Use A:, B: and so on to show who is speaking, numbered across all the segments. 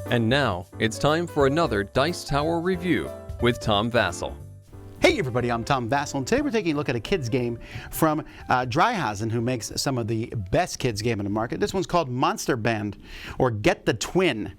A: And now, it's time for another Dice Tower review with Tom Vasel.
B: Hey everybody, I'm Tom Vasel, and today we're taking a look at a kids game from Dryhazen, who makes some of the best kids game in the market. This one's called Monster Bande, or Get the Twin.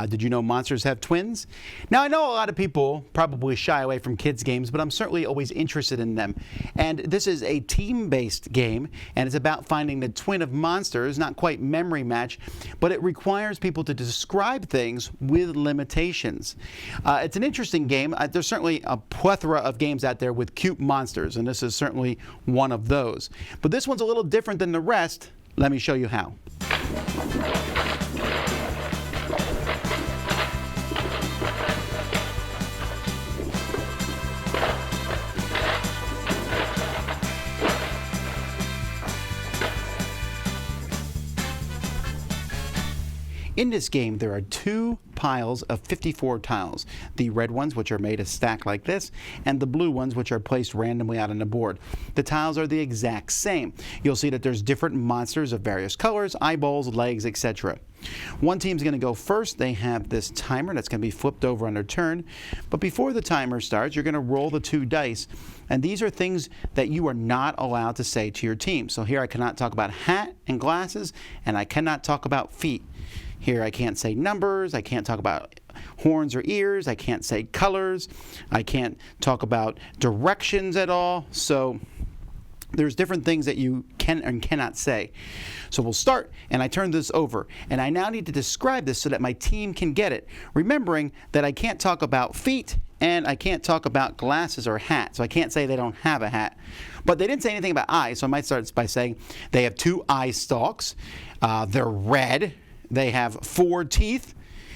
B: Did you know monsters have twins? Now I know a lot of people probably shy away from kids games, but I'm certainly always interested in them. And this is a team-based game, and it's about finding the twin of monsters, not quite memory match, but it requires people to describe things with limitations. It's an interesting game. There's certainly a plethora of games out there with cute monsters, and this is certainly one of those. But this one's a little different than the rest. Let me show you how. In this game, there are two piles of 54 tiles. The red ones, which are made a stack like this, and the blue ones, which are placed randomly out on the board. The tiles are the exact same. You'll see that there's different monsters of various colors, eyeballs, legs, etc. One team's going to go first. They have this timer that's going to be flipped over on their turn. But before the timer starts, you're going to roll the two dice. And these are things that you are not allowed to say to your team. So here I cannot talk about hat and glasses, and I cannot talk about feet. Here I can't say numbers, I can't talk about horns or ears, I can't say colors, I can't talk about directions at all. So there's different things that you can and cannot say. So we'll start, and I turn this over, and I now need to describe this so that my team can get it, remembering that I can't talk about feet and I can't talk about glasses or hat. So I can't say they don't have a hat. But they didn't say anything about eyes, so I might start by saying they have two eye stalks, they're red, they have 4 teeth,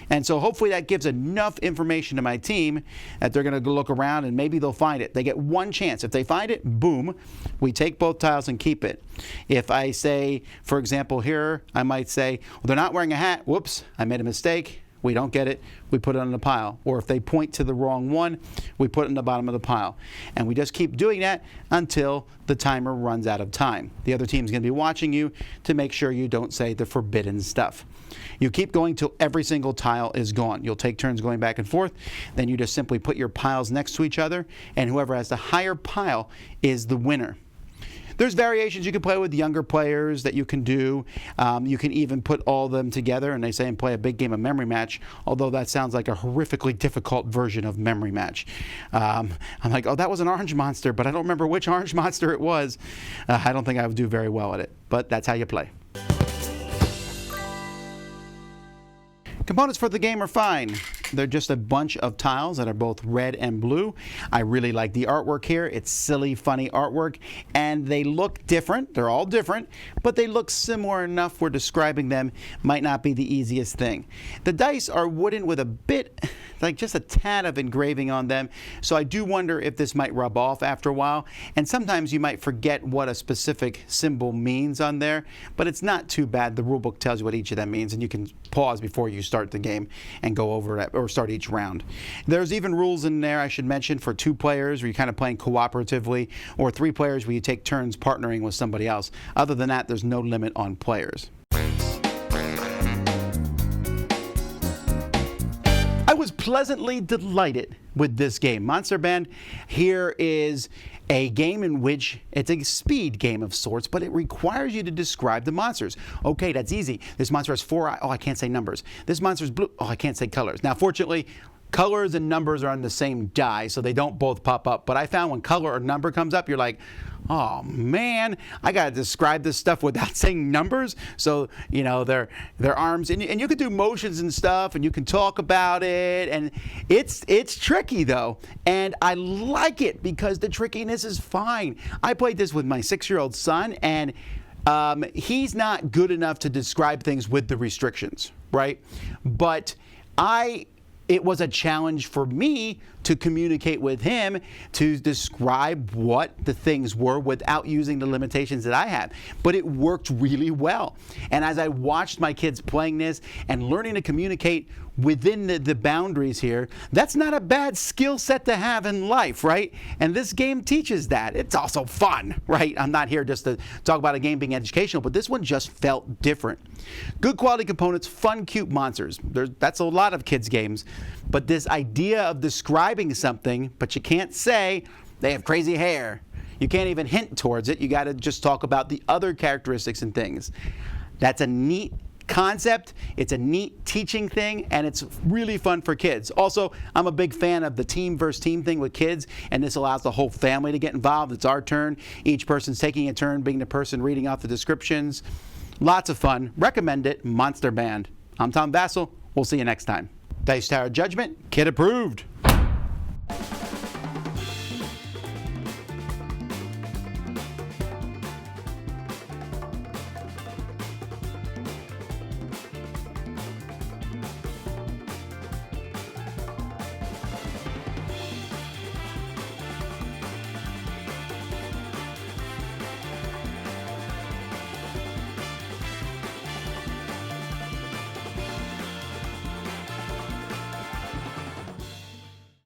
B: and so hopefully that gives enough information to my team that they're going to look around and maybe they'll find it. They get one chance. If they find it, boom, we take both tiles and keep it. If I say, for example, here, I might say, well, they're not wearing a hat. Whoops, I made a mistake. We don't get it, we put it on the pile. Or if they point to the wrong one, we put it in the bottom of the pile. And we just keep doing that until the timer runs out of time. The other team's going to be watching you to make sure you don't say the forbidden stuff. You keep going till every single tile is gone. You'll take turns going back and forth. Then you just simply put your piles next to each other, and whoever has the higher pile is the winner. There's variations you can play with younger players that you can do. You can even put all of them together, and they say, and play a big game of memory match, although that sounds like a horrifically difficult version of memory match. I'm like, oh, that was an orange monster, but I don't remember which orange monster it was. I don't think I would do very well at it, but that's how you play. Components for the game are fine. They're just a bunch of tiles that are both red and blue. I really like the artwork here. It's silly, funny artwork, and they look different. They're all different, but they look similar enough where describing them might not be the easiest thing. The dice are wooden with a bit, like just a tad of engraving on them, so I do wonder if this might rub off after a while, and sometimes you might forget what a specific symbol means on there, but it's not too bad. The rulebook tells you what each of them means, and you can pause before you start the game and go over it, or start each round. There's even rules in there, I should mention, for 2 players where you're kind of playing cooperatively, or 3 players where you take turns partnering with somebody else. Other than that, there's no limit on players. I was pleasantly delighted with this game. Monster Bande here is a game in which it's a speed game of sorts, but it requires you to describe the monsters. Okay, that's easy. This monster has 4 eyes. Oh, I can't say numbers. This monster's blue. Oh, I can't say colors. Now, fortunately, colors and numbers are on the same die, so they don't both pop up. But I found when color or number comes up, you're like, oh man, I gotta describe this stuff without saying numbers. So, you know, their arms, and you can do motions and stuff, and you can talk about it, and it's tricky though, and I like it because the trickiness is fine. I played this with my 6-year-old son, and he's not good enough to describe things with the restrictions, right? But it was a challenge for me to communicate with him to describe what the things were without using the limitations that I have. But it worked really well. And as I watched my kids playing this and learning to communicate within the boundaries here, that's not a bad skill set to have in life, right? And this game teaches that. It's also fun, right? I'm not here just to talk about a game being educational, but this one just felt different. Good quality components, fun, cute monsters. That's a lot of kids' games. But this idea of describing something, but you can't say they have crazy hair. You can't even hint towards it. You got to just talk about the other characteristics and things. That's a neat concept. It's a neat teaching thing, and it's really fun for kids. Also, I'm a big fan of the team versus team thing with kids, and this allows the whole family to get involved. It's our turn. Each person's taking a turn being the person reading off the descriptions. Lots of fun. Recommend it. Monster Band. I'm Tom Vasel. We'll see you next time. Dice Tower Judgment, kid approved.